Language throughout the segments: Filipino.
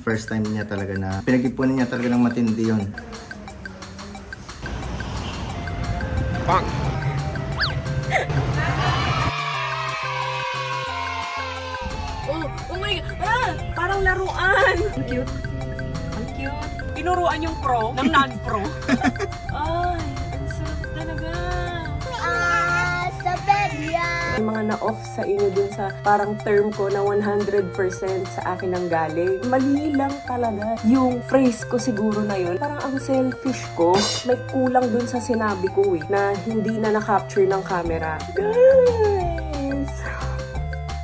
first time niya talaga na pinag-ipunan niya talaga ng matindi yun. Bang! Oh my God! Ah! Parang laruan! Ang cute. Ang cute. Tinuruan yung pro ng non-pro. Ay, ang sarap talaga. Sa bed yan. May mga na-off sa inyo dun sa parang term ko na 100% sa akin ang galing. Mali lang talaga. Yung phrase ko siguro na yun, parang ang selfish ko. May kulang dun sa sinabi ko na hindi na na-capture ng camera. Guys!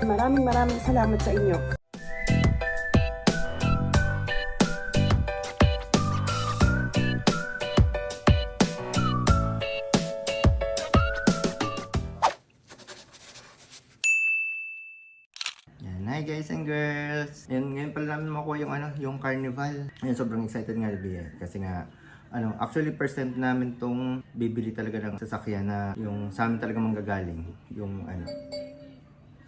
Maraming salamat sa inyo. Hi guys and girls! Ngayon pala namin makuha yung carnival. Ngayon sobrang excited nga kasi nga actually first time namin tong bibili talaga ng sasakyan na yung sa amin talaga manggagaling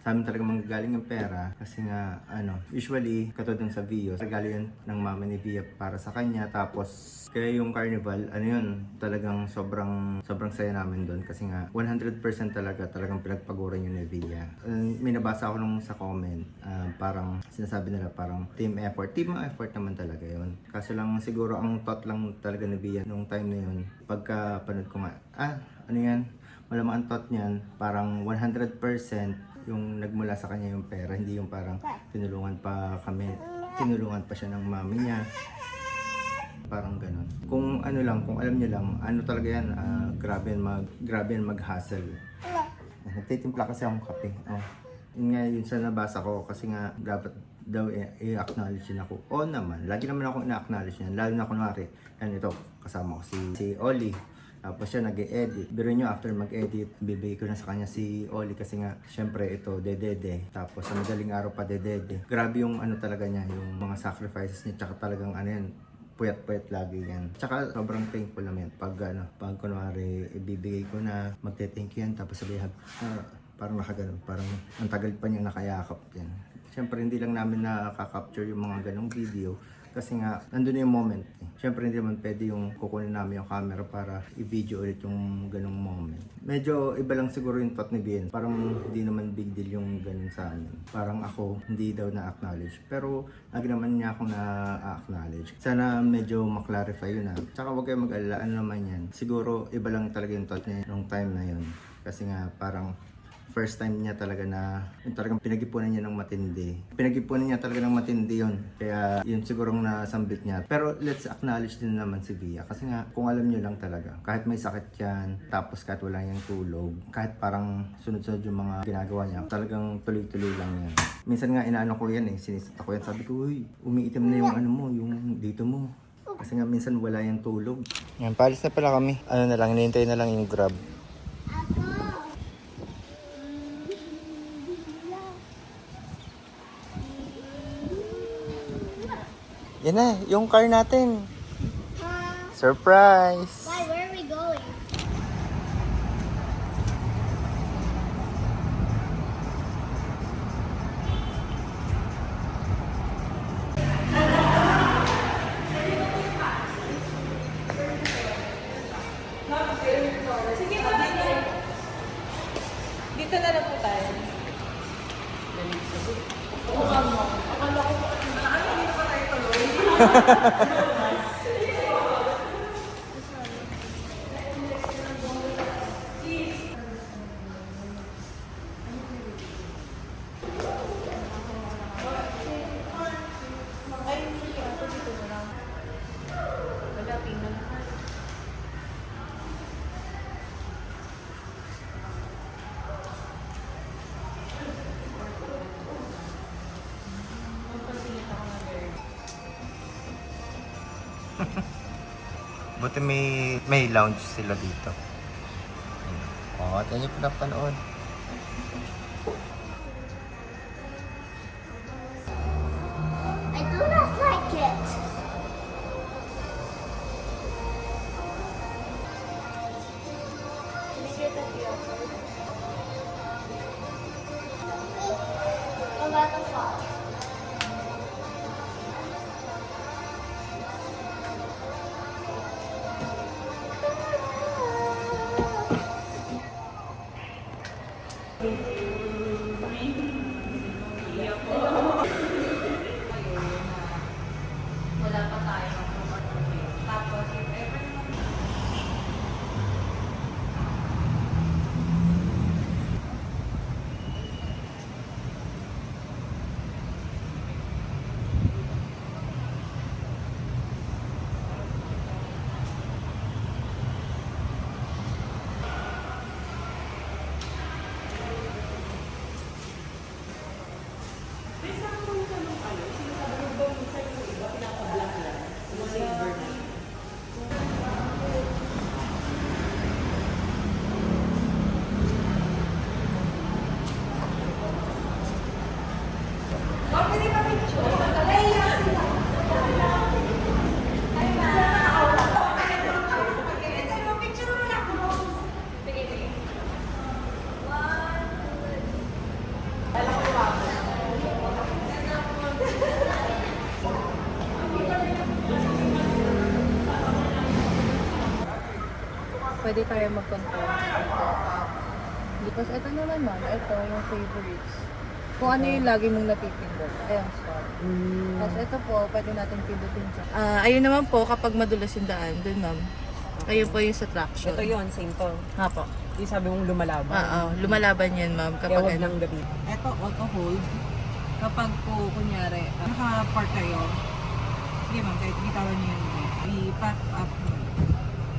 sa amin talaga manggagaling yung pera kasi nga usually katulad sa Vios regalo yun ng mama ni Via para sa kanya, tapos kaya yung carnival talagang sobrang saya namin doon kasi nga 100% talagang pinagpaguran yun ni Via. May nabasa ako nung sa comment, parang sinasabi nila parang team effort naman talaga yun, kaso lang siguro ang thought lang talaga ni Via nung time na yun pagka panood ko nga malamang ang thought niyan parang 100% yung nagmula sa kanya yung pera, hindi yung parang tinulungan pa siya ng mami niya. Parang ganun. Kung kung alam niyo lang, talaga yan, grabe yan mag-hustle. Nagtitimpla kasi akong kape. Yun nga yun sa nabasa ko kasi nga dapat daw i-acknowledge din ako. Oo naman, lagi naman ako ina-acknowledge niyan. Lalo na kunwari, ito, kasama ko si Oli. Tapos siya nag-e-edit. Biro nyo, after mag-edit, bibigay ko na sa kanya si Oli kasi nga, syempre ito, dedede. Tapos sa madaling araw pa dedede. Grabe yung talaga niya, yung mga sacrifices niya, tsaka talagang puyat-puyat lagi yan. Tsaka sobrang thankful naman yan. Pag kunwari, ibibigay ko na, magte-thank you yan, tapos sabihan, parang nakaganon, parang ang tagal pa niya nakayakap yan. Syempre hindi lang namin nakaka-capture yung mga ganong video. Kasi nga, nandun yung moment. Siyempre hindi naman pwede yung kukunin namin yung camera para i-video ulit yung ganong moment. Medyo iba lang siguro yung thought ni Bien. Parang hindi naman big deal yung ganun sa amin. Parang ako, hindi daw na-acknowledge. Pero lagi naman niya akong na-acknowledge. Sana medyo maklarify yun Tsaka huwag kayo mag-alala, naman yan. Siguro iba lang talaga yung thought niya nung time na yun. Kasi nga parang first time niya talaga na yung talagang pinag-ipunan niya ng matindi. Pinag-ipunan niya talaga ng matindi yun. Kaya yun sigurong nasambit niya. Pero let's acknowledge din naman si Via. Kasi nga, kung alam niyo lang talaga, kahit may sakit yan, tapos kahit wala niyang tulog, kahit parang sunod-sunod yung mga ginagawa niya, talagang tuloy-tuloy lang yan. Minsan nga inaano ko yan sinisita ko yan. Sabi ko, uy, umiitim na yung yung dito mo. Kasi nga minsan wala yung tulog. Yan, palis na pala kami. Hinihintay na lang yung Grab. Yan na, yung car natin. Surprise! Why? Where are we going? Dito na lang po tayo. Buti may lounge sila dito. At yan yung pinapanood. I do not like it. Can I get the About the fall. pwede tayo mag-control dito. Because ito naman ma'am, ito yung favorites. Kung ano yung lagi mong napipindot. Ayan, stop. Tapos ito po, pwede natin pindutin siya. Ayun naman po, kapag madulas yung daan, dun ma'am. Ayun po yung sa traction. Ito yun, same to. Apo. Yung sabi mong lumalaban. Oo, lumalaban yan ma'am. Kaya Kapag huwag nang gabi. Ito, auto hold. Kapag po, kunyari, naka-park kayo, sige ma'am, kahit bitawan niyo yung brake, i-pack up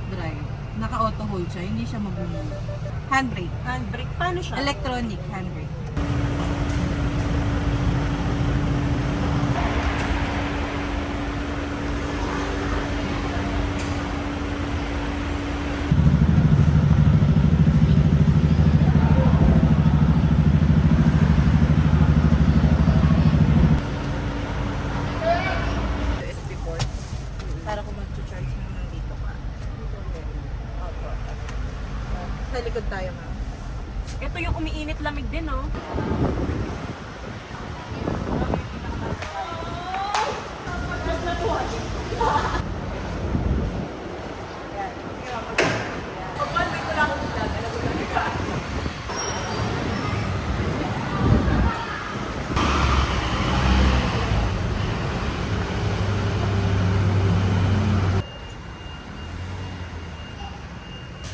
drive. Naka-auto hold siya, hindi siya mag-move. Handbrake. Handbrake, paano siya? Electronic handbrake. USB port. Para kung mag-charge mo nandito ka. Opo. Sa likod tayo ma'am. Ito yung umiinit lamig din, oh.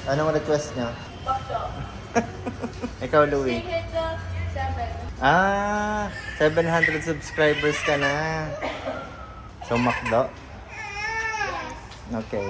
Anong request niya? Ikaw, Louie. Hit the 700 subscribers ka na. So, Macdo? Okay.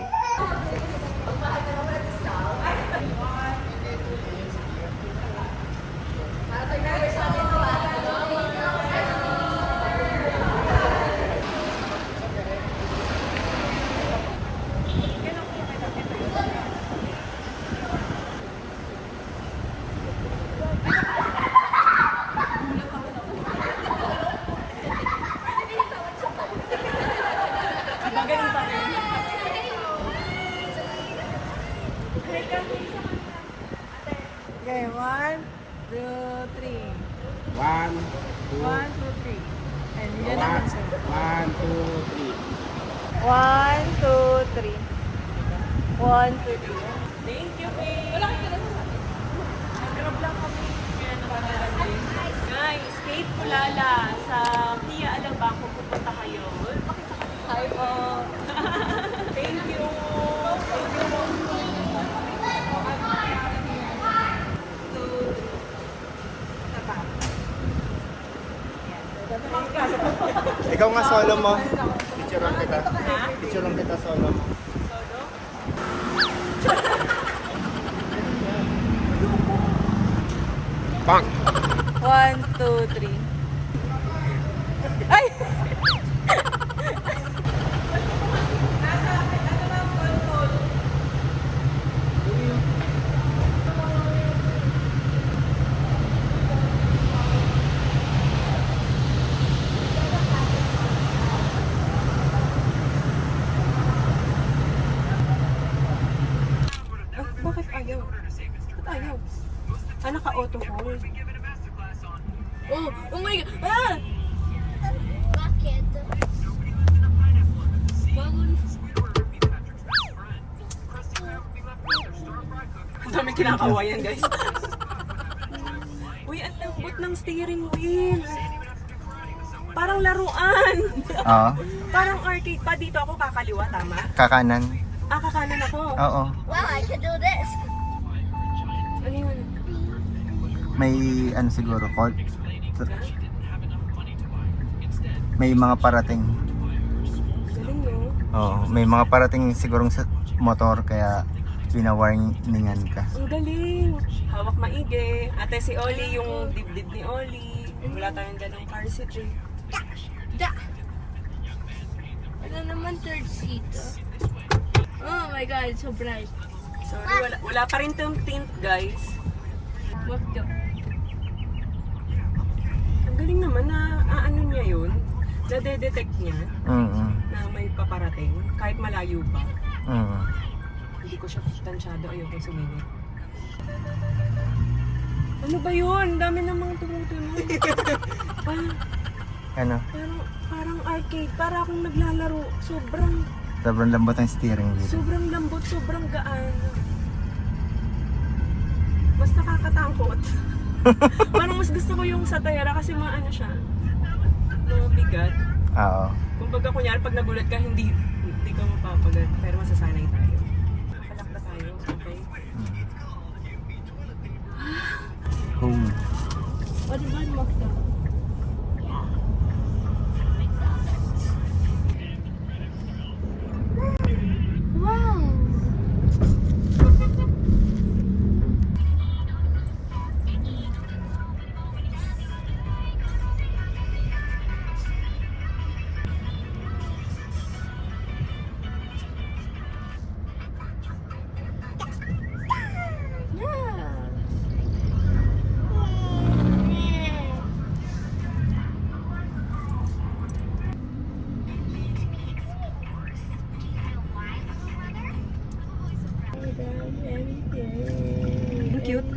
Okay, 1, 2, 3. 1, 2, 1, 2, 3. And yan naman sir. 1, 2, 3. 1, 2, 3. 1, 2, 3. Thank you, babe. Wala kayo na sa akin. Nag-grab lang kami. Kaya naman guys, Kate Kulala sa Pia Alabang kung pupunta kayo. Pakita ka. Hi po. Thank you. Ikaw nga solo mo. Picture lang kita. Picture lang kita solo mo. Bang! 1, 2, 3. Ay! Bakit ayaw? Ba't ayaw? Naka-auto hold. Oh my God! Ah! Bakit? Ang dami kinakawayan, guys. Uy, ang lambot ng steering wheel. Parang laruan. Oo. Parang arcade pa. Dito ako kakaliwa, tama? Kakanan. Kakanan ako. Oo. Wow, I can do this. Ano yun? May ano siguro, may mga parating. Galing, no? Oo, may mga parating sigurong sa motor kaya pinawarningan ka. Ang galing. Hawak maigi. Ate si Oli, yung dibdib ni Oli. Wala tayong dalang car seat eh. Ano naman third seat? Oh my God, so bright. Sorry, wala pa rin tong tint, guys. What the? Ang galing naman na ano niya yun. Nade-detect niya na may paparating kahit malayo pa. Hindi ko siya tansyado. Ayoko sumingit. Ano ba yun? Dami namang tumutunog. Ano? Parang arcade. Para akong naglalaro. Sobrang Sobrang lambot ang steering wheel. lambot, sobrang gaan. Tapos nakakatakot. Parang mas gusto ko yung sa Tayara kasi mga ano siya, mga bigat. Oo. Kumbaga kunyari pag nagulat ka, hindi ka mapapagat. Pero masasanay tayo. Nakalak na tayo, okay? Home. What is that mocktail? Wow! Ang cute.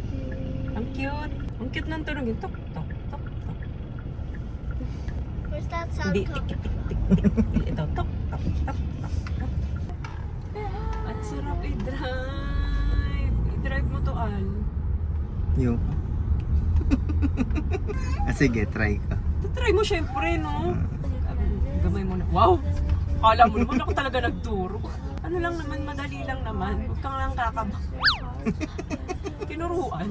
Ang cute. Ang cute ng tunog yun. Tok, tok, tok, tok. Where's that sound Hindi, come tik, tik, from? tik, tik, tik. Ito, tok, tok, tok, tok, tok. At sarap i-drive. I-drive mo to, Al. Yung. Sige, try ka. Try mo syempre, no? Gamay mo na. Wow! Kala mo naman ako talaga nagturo. Ano lang naman, madali lang naman. Huwag kang lang kakaba. Tinuruan.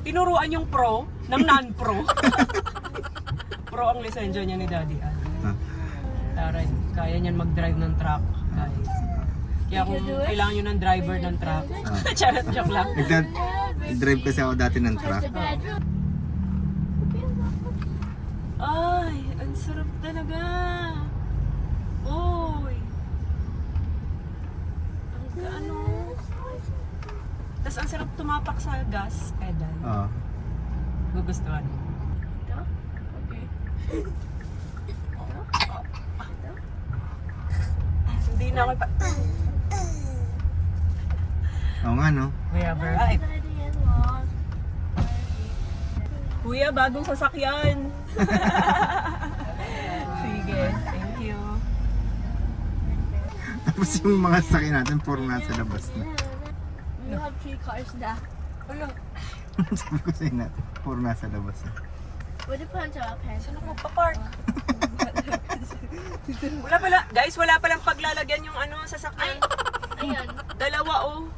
Tinuruan yung pro ng non-pro. Pro ang lisensya niya ni Daddy Al. Taray, kaya niyan mag-drive ng truck, guys. Kaya kung kailangan nyo ng driver ng truck, charot, joke lang. Nag-drive kasi ako dati ng truck. Ay, ang sarap talaga. Oy. Ang ano. Tapos ang sarap tumapak sa gas pedal. Oo. Gugustuhan. Okay. Hindi na ako pa... Oo nga, no? We have arrived. Kuya, bagong sasakyan. Sige, thank you. Tapos yung mga sasakyan natin, puro nasa labas na. We have 3 cars now. Wala. Sabi ko sa'yo natin, puro nasa labas na. What depends on our parents. Saan ako magpa-park? Wala pala. Guys, wala palang paglalagyan yung ano, sasakyan. Ayan. Dalawa oh.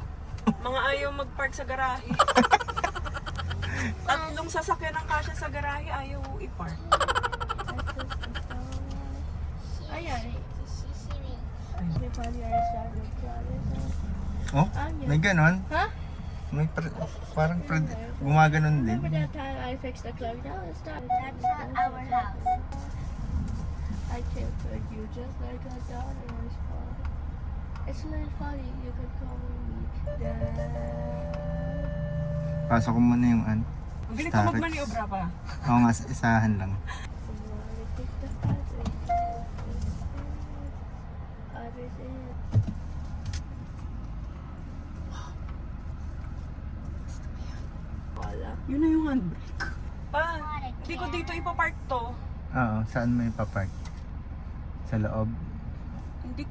Mga ayaw mag-park sa garahe. Tatlong sasakyan ang kasya sa garahe, ayaw i-park. Ayan. Oh? May ganon? Huh? May parang gumaganon din. Remember that time I fixed the clock? Now it's not. That's not our house. I can't put you just like a daughter's father. It's really funny. You could call me Dad. Pasok ko muna yung ano. Ang galing ko Starets. magmaniobra pa. Oo nga, isahan lang. Somebody pick the others. Others in. Wala. Yun na yung handbrake. Pa, hindi ko dito ipapark to. Oo, saan may papark? Sa loob. Hindi,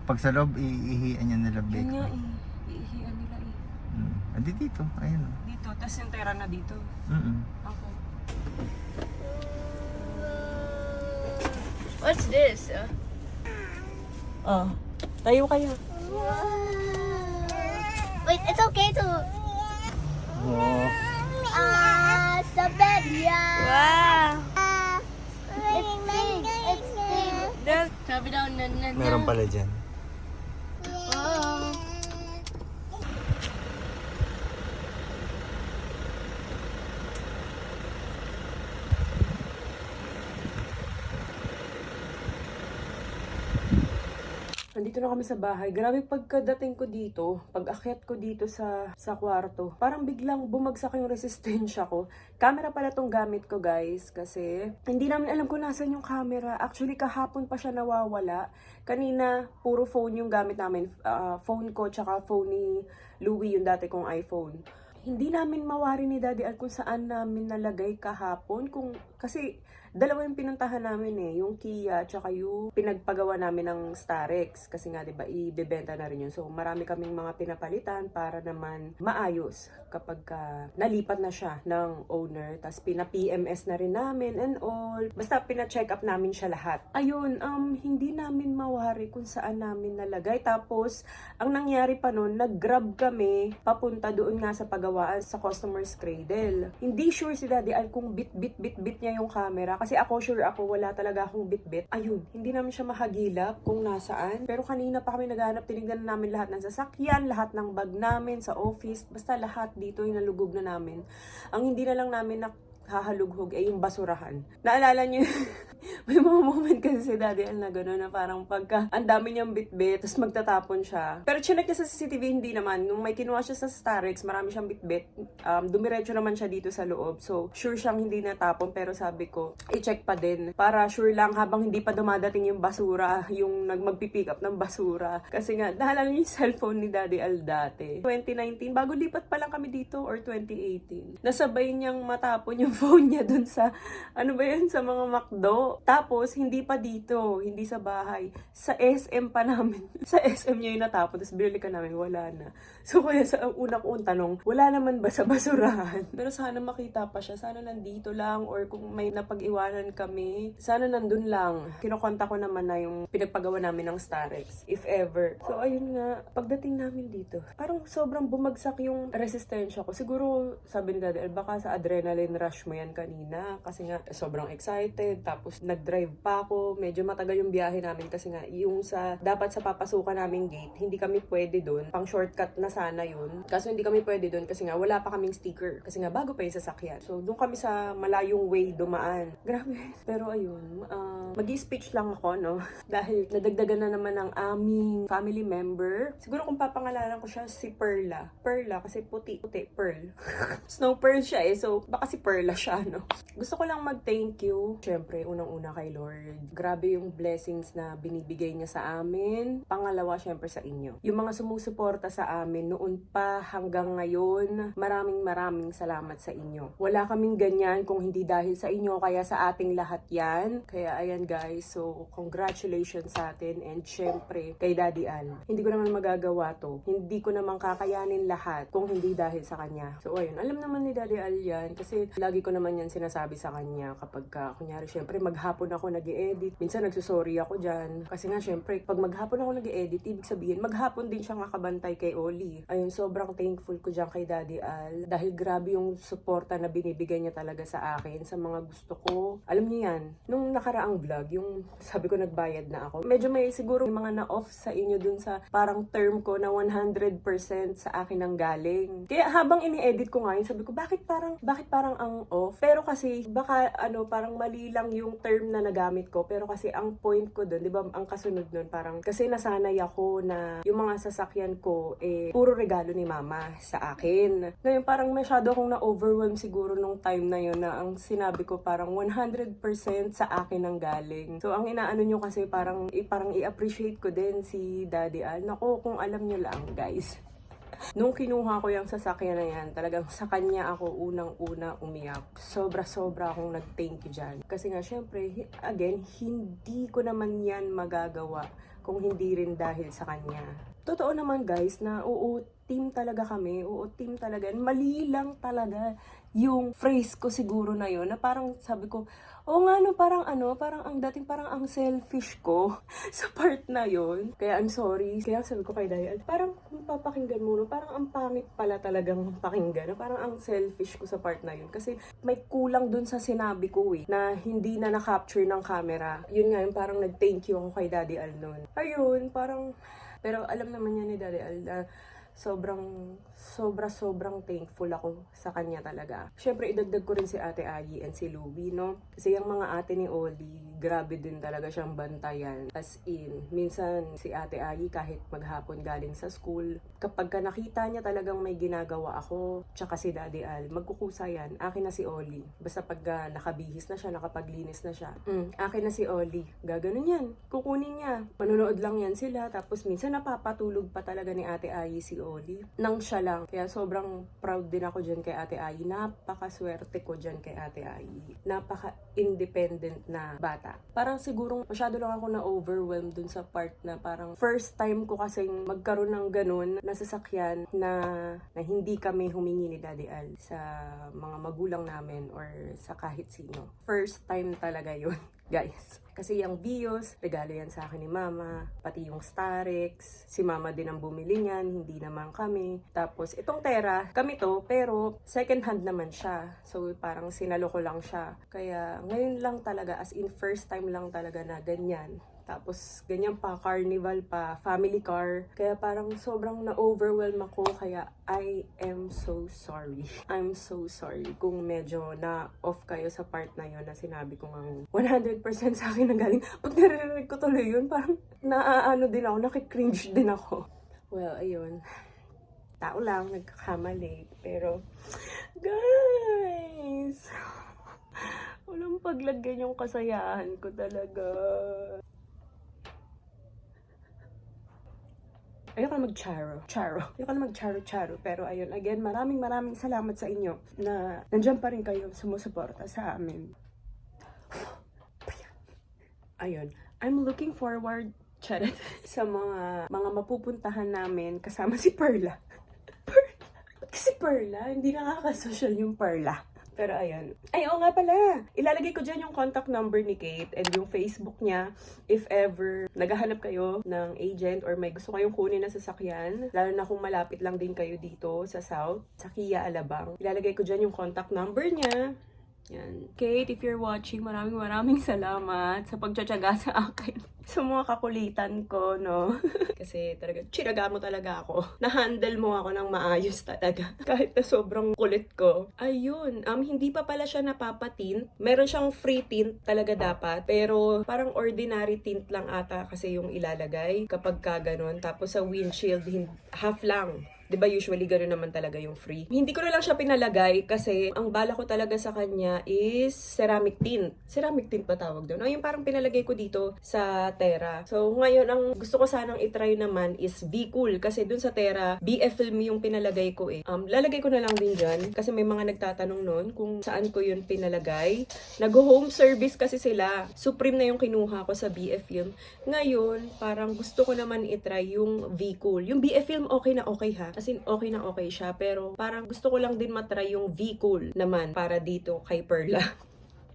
Pag sa loob, iihian niya nila yun bake. nga eh. Iihian nila eh. Adi dito, ayun. Dito, tas yung tera na dito. Okay. What's this? Oh, tayo kayo. Wait, it's okay to. Oh. Sa bed, yeah. Wow. It's big. It's big. Sabi daw na. Meron pala dyan. Oh. Nandito na kami sa bahay. Grabe pagkadating ko dito, pag-akyat ko dito sa kwarto, parang biglang bumagsak yung resistensya ko. Camera pala tong gamit ko, guys, kasi hindi namin alam kung nasan yung camera. Actually, kahapon pa siya nawawala. Kanina, puro phone yung gamit namin. Phone ko, tsaka phone ni Louie, yung dati kong iPhone. Hindi namin mawari ni Daddy Al kung saan namin nalagay kahapon. Kasi Dalawa yung pinuntahan namin yung Kia tsaka yung pinagpagawa namin ng Starex. Kasi nga, diba, ibebenta na rin yun. So, marami kaming mga pinapalitan para naman maayos kapag nalipat na siya ng owner. Tapos, pina-PMS na rin namin and all. Basta, pina-check up namin siya lahat. Ayun, hindi namin mawari kung saan namin nalagay. Tapos, ang nangyari pa nun, nag-grab kami papunta doon nga sa pagawaan sa customer's cradle. Hindi sure si Daddy Al kung bit niya yung camera. Kasi ako sure ako, wala talaga akong bit. Ayun, hindi namin siya mahagilap kung nasaan. Pero kanina pa kami naghahanap, tinignan na namin lahat ng sasakyan, lahat ng bag namin sa office. Basta lahat dito yung nalugog na namin. Ang hindi na lang namin hahalughog ay yung basurahan. Naalala niyo, may mga moment kasi si Daddy Al na gano'n na parang pagka ang dami niyang bit-bit, tapos magtatapon siya. Pero chinek niya sa CCTV, hindi naman. Nung may kinuha siya sa Starex, marami siyang bit-bit. Dumiretso naman siya dito sa loob. So, sure siyang hindi natapon. Pero sabi ko, i-check pa din. Para sure lang habang hindi pa dumadating yung basura, yung magpipick up ng basura. Kasi nga, naalala niyo yung cellphone ni Daddy Al dati. 2019, bago lipat pa lang kami dito, or 2018. Nasabay niyang matapon yung phone niya dun sa, sa mga McDo. Tapos, hindi pa dito, hindi sa bahay. Sa SM pa namin. Sa SM niya yung natapon. Tapos, binalikan namin, wala na. So, kaya sa una kong tanong, wala naman ba sa basurahan? Pero sana makita pa siya. Sana nandito lang, or kung may napag-iwanan kami, sana nandun lang. Kinokonta ko naman na yung pinagpagawa namin ng Starex, if ever. So, ayun nga, pagdating namin dito, parang sobrang bumagsak yung resistensya ko. Siguro, sabi ni Daddy, baka sa adrenaline rush mo yan kanina. Kasi nga, sobrang excited. Tapos, nag-drive pa ako. Medyo matagal yung biyahe namin kasi nga, yung dapat sa papasukan naming gate, hindi kami pwede doon. Pang shortcut na sana yun. Kaso hindi kami pwede doon kasi nga, wala pa kaming sticker. Kasi nga, bago pa yung sasakyan. So, doon kami sa malayong way dumaan. Grabe. Pero ayun, mag-i-speech lang ako, no? Dahil nadagdagan na naman ng aming family member. Siguro kung papangalanan ko siya, si Perla. Perla, kasi puti, Pearl. Snow Pearl siya so baka si Perla siya, no? Gusto ko lang mag-thank you. Siyempre, unang-una kay Lord. Grabe yung blessings na binibigay niya sa amin. Pangalawa, siyempre sa inyo. Yung mga sumusuporta sa amin noon pa hanggang ngayon, maraming salamat sa inyo. Wala kaming ganyan kung hindi dahil sa inyo, kaya sa ating lahat yan. Kaya ayan guys, so congratulations sa atin and siyempre kay Daddy Al. Hindi ko naman magagawa to. Hindi ko naman kakayanin lahat kung hindi dahil sa kanya. So ayun, alam naman ni Daddy Al yan kasi lagi ko naman yan sinasabi sa kanya kapag kunyari syempre maghapon ako nag-e-edit. Minsan nagsusorry ako dyan. Kasi nga syempre pag maghapon ako nag-e-edit, ibig sabihin maghapon din siya nakabantay kay Oli. Ayun, sobrang thankful ko dyan kay Daddy Al dahil grabe yung suporta na binibigay niya talaga sa akin sa mga gusto ko. Alam niyo yan, nung nakaraang vlog, yung sabi ko nagbayad na ako. Medyo may siguro yung mga na-off sa inyo dun sa parang term ko na 100% sa akin ang galing. Kaya habang ini-edit ko ngayon, sabi ko bakit parang ang off? Pero kasi baka parang mali lang yung term na nagamit ko. Pero kasi ang point ko dun, di ba, ang kasunod nun parang kasi nasanay ako na yung mga sasakyan ko puro regalo ni mama sa akin. Ngayon parang masyado akong na-overwhelm siguro nung time na yun na ang sinabi ko parang 100% sa akin ang galing. So ang inaano nyo kasi parang i-appreciate ko din si Daddy Al. Naku, kung alam nyo lang guys. Nung kinuha ko yung sasakyan na yan, talagang sa kanya ako unang-una umiyak. Sobra-sobra akong nag-thank you dyan. Kasi nga, syempre, again, hindi ko naman yan magagawa kung hindi rin dahil sa kanya. Totoo naman guys na team talaga kami. Team talaga. Mali lang talaga yung phrase ko siguro na yun na parang sabi ko, parang ang dating parang ang selfish ko sa part na yun. Kaya I'm sorry. Kaya sabi ko kay Dayal, parang papakinggan mo, no? Parang ang pangit pala talagang pakinggan. No? Parang ang selfish ko sa part na yun. Kasi may kulang dun sa sinabi ko na hindi na na-capture ng camera. Yun nga, yung parang nag-thank you ako kay Daddy Al nun. Ayun, parang, pero alam naman niya ni Daddy Al na sobrang thankful ako sa kanya talaga. Syempre, idagdag ko rin si Ate Ayi and si Louie, no? Kasi yung mga ate ni Oli, grabe din talaga siyang bantayan. As in, minsan si Ate Ayi kahit maghapon galing sa school, kapag ka nakita niya talagang may ginagawa ako, tsaka si Daddy Al, magkukusa yan, akin na si Oli. Basta pag nakabihis na siya, nakapaglinis na siya, akin na si Oli. Gaganon yan. Kukunin niya. Manonood lang yan sila, tapos minsan napapatulog pa talaga ni Ate Ayi si Oli. Nang siya lang. Kaya sobrang proud din ako dyan kay Ate Ai. Napakaswerte ko dyan kay Ate Ai. Napaka-independent na bata. Parang sigurong masyado lang ako na-overwhelmed dun sa part na parang first time ko kasing magkaroon ng ganun na sasakyan na hindi kami humingi ni Daddy Al sa mga magulang namin or sa kahit sino. First time talaga yun, guys. Kasi yung Vios, regalo yan sa akin ni Mama. Pati yung Starex. Si Mama din ang bumili niyan, hindi naman kami. Tapos itong Tera, kami to, pero second hand naman siya. So parang sinalo ko lang siya. Kaya ngayon lang talaga, as in first time lang talaga na ganyan. Tapos, ganyan pa, carnival pa, family car. Kaya parang sobrang na-overwhelm ako. Kaya, I am so sorry. I'm so sorry kung medyo na-off kayo sa part na yon na sinabi ko ng 100% sa akin na galing. Pag naririnig ko tuloy yun, parang naaano din ako, nakikringe din ako. Well, ayun. Tao lang, nagkakamali. Pero, guys, walang paglagyan yung kasayahan ko talaga. Ayoko na mag-charo. Ayoko na mag-charo. Pero ayun, again, maraming salamat sa inyo na nandiyan pa rin kayo sumusuporta sa amin. Ayun, I'm looking forward, charot, sa mga mapupuntahan namin kasama si Perla. Kasi Perla, hindi nakaka-social yung Perla. Pero ayun. Ay, oo nga pala. Ilalagay ko dyan yung contact number ni Kate and yung Facebook niya. If ever naghahanap kayo ng agent or may gusto kayong kunin na sasakyan, lalo na kung malapit lang din kayo dito sa South, sa Kia Alabang. Ilalagay ko dyan yung contact number niya. Yan. Kate, if you're watching, maraming salamat sa pagtsatsaga sa akin. Sa mga kakulitan ko, no? Kasi talaga, tsiraga mo talaga ako. Na-handle mo ako ng maayos talaga. Kahit na sobrang kulit ko. Ayun, hindi pa pala siya napapatint. Meron siyang free tint talaga dapat. Pero parang ordinary tint lang ata kasi yung ilalagay kapag ka ganun. Tapos sa windshield, half lang. 'Di ba usually gano'n naman talaga yung free. Hindi ko na lang siya pinalagay kasi ang bala ko talaga sa kanya is ceramic tint. Ceramic tint ba tawag doon? O yung parang pinalagay ko dito sa Tera. So ngayon ang gusto ko sanang itry naman is V-Cool kasi dun sa Tera, BF Film yung pinalagay ko eh. Lalagay ko na lang din dyan kasi may mga nagtatanong noon kung saan ko yun pinalagay. Nag-home service kasi sila. Supreme na yung kinuha ko sa BF Film. Ngayon, parang gusto ko naman itry yung V-Cool. Yung BF Film okay na okay ha. As in, okay na okay siya. Pero parang gusto ko lang din matry yung V-Cool naman para dito kay Perla.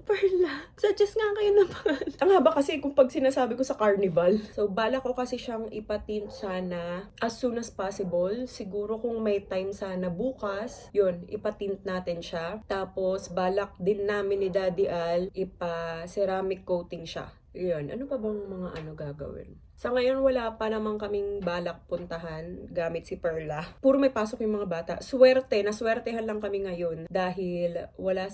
Perla, suggest nga kayo naman. Ang haba kasi kung pag sinasabi ko sa carnival. So, bala ko kasi siyang ipatint sana as soon as possible. Siguro kung may time sana bukas, yun, ipatint natin siya. Tapos, balak din namin ni Daddy Al, ipa-ceramic coating siya. Yun, ano pa bang mga gagawin? Sa ngayon, wala pa naman kaming balak puntahan gamit si Perla. Puro may pasok yung mga bata. Naswertehan lang kami ngayon dahil wala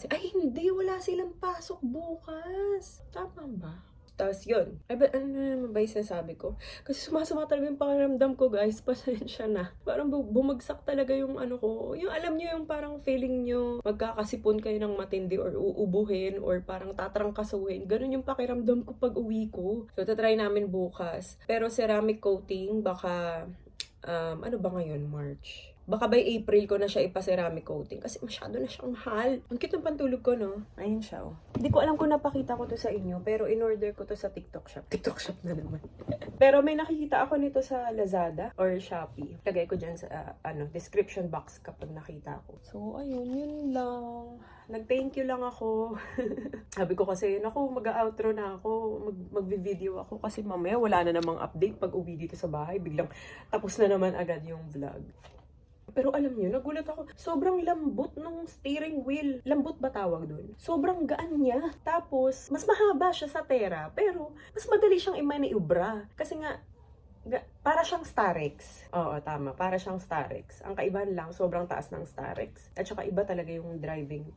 silang pasok bukas. Tama ba? Tapos yun. Ano naman ba yung sinasabi ko? Kasi sumasama talaga yung pakiramdam ko, guys. Pasensya na. Parang bumagsak talaga yung ko. Yung alam nyo yung parang feeling nyo magkakasipon kayo ng matindi or uubuhin or parang tatrangkasuhin. Ganun yung pakiramdam ko pag uwi ko. So, tatry namin bukas. Pero ceramic coating, baka, ano ba ngayon? March. Baka by April ko na siya ipa-ceramic coating kasi masyado na siyang mahal. Ang cute ng pantulog ko, no? Ayun siya, oh. Hindi ko alam kung napakita ko to sa inyo, pero in-order ko to sa TikTok shop. TikTok shop na naman. Pero may nakikita ako nito sa Lazada or Shopee. Lagay ko dyan sa, description box kapag nakita ko. So, ayun, yun lang. Nag-thank you lang ako. Sabi ko kasi, mag-outro na ako. Mag-video ako kasi mamaya wala na namang update pag uwi dito sa bahay. Biglang tapos na naman agad yung vlog. Pero alam niyo, nagulat ako. Sobrang lambot ng steering wheel. Lambot ba tawag dun? Sobrang gaan niya. Tapos, mas mahaba siya sa Tera. Pero, mas madali siyang imaniubra. Kasi nga, para siyang Starex. Oo, tama. Para siyang Starex. Ang kaibahan lang, sobrang taas ng Starex. At saka iba talaga yung driving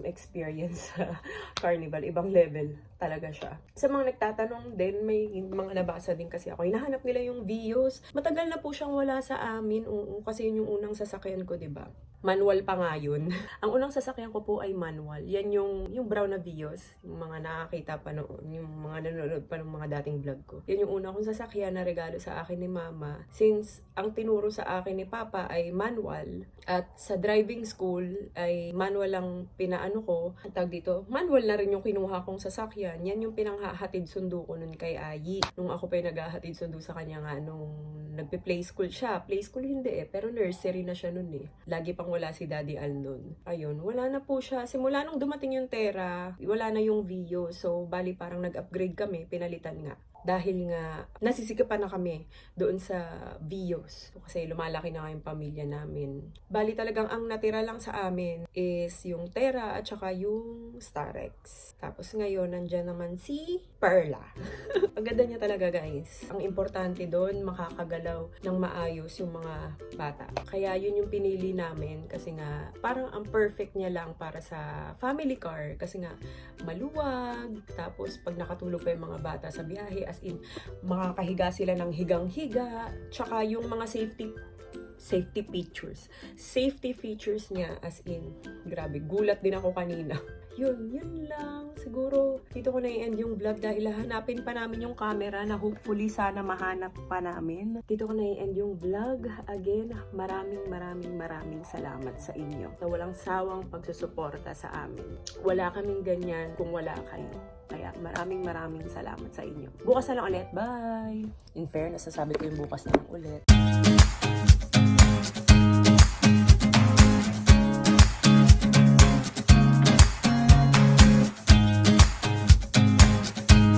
experience sa Carnival. Ibang level talaga siya. Sa mga nagtatanong din, may mga nabasa din kasi ako. Hinahanap nila yung Vios. Matagal na po siyang wala sa amin. Oo, kasi yun yung unang sasakyan ko, diba? Manual pa nga yun. Ang unang sasakyan ko po ay manual. Yan yung brown na Vios. Yung mga nakakita pa noon. Yung mga nanonood pa ng mga dating vlog ko. Yan yung una kong sasakyan na regalo sa akin ni Mama. Since ang tinuro sa akin ni Papa ay manual. At sa driving school ay manual ang pinaano ko. Ang tawag dito, manual na rin yung kinuha kong sasakyan. Yan yung pinanghahatid sundo ko nun kay Ayi. Nung ako pa yung naghahatid sundo sa kanya nga nung nagpe-play school siya. Play school hindi pero nursery na siya nun Lagi pang wala si Daddy Al nun. Ayun, wala na po siya. Simula nung dumating yung Terra, wala na yung Vio. So, bali parang nag-upgrade kami, pinalitan nga. Dahil nga, nasisikapan na kami doon sa Vios. Kasi lumalaki na yung pamilya namin. Bali talagang ang natira lang sa amin is yung Terra at saka yung Starex. Tapos ngayon, nandyan naman si Perla. Ang ganda niya talaga guys. Ang importante doon, makakagalaw ng maayos yung mga bata. Kaya yun yung pinili namin kasi nga parang ang perfect niya lang para sa family car. Kasi nga maluwag. Tapos pag nakatulog pa yung mga bata sa biyahe, as in, makakahiga sila ng higang-higa. Tsaka yung mga safety features. Safety features niya as in, grabe, gulat din ako kanina. Yun lang. Siguro, dito ko na i-end yung vlog dahil hanapin pa namin yung camera na hopefully sana mahanap pa namin. Dito ko na i-end yung vlog. Again, maraming salamat sa inyo. Na walang sawang pagsusuporta sa amin. Wala kaming ganyan kung wala kayo. Kaya maraming salamat sa inyo. Bukas na lang ulit. Bye! In fairness, nasasabi ko yung bukas na lang ulit.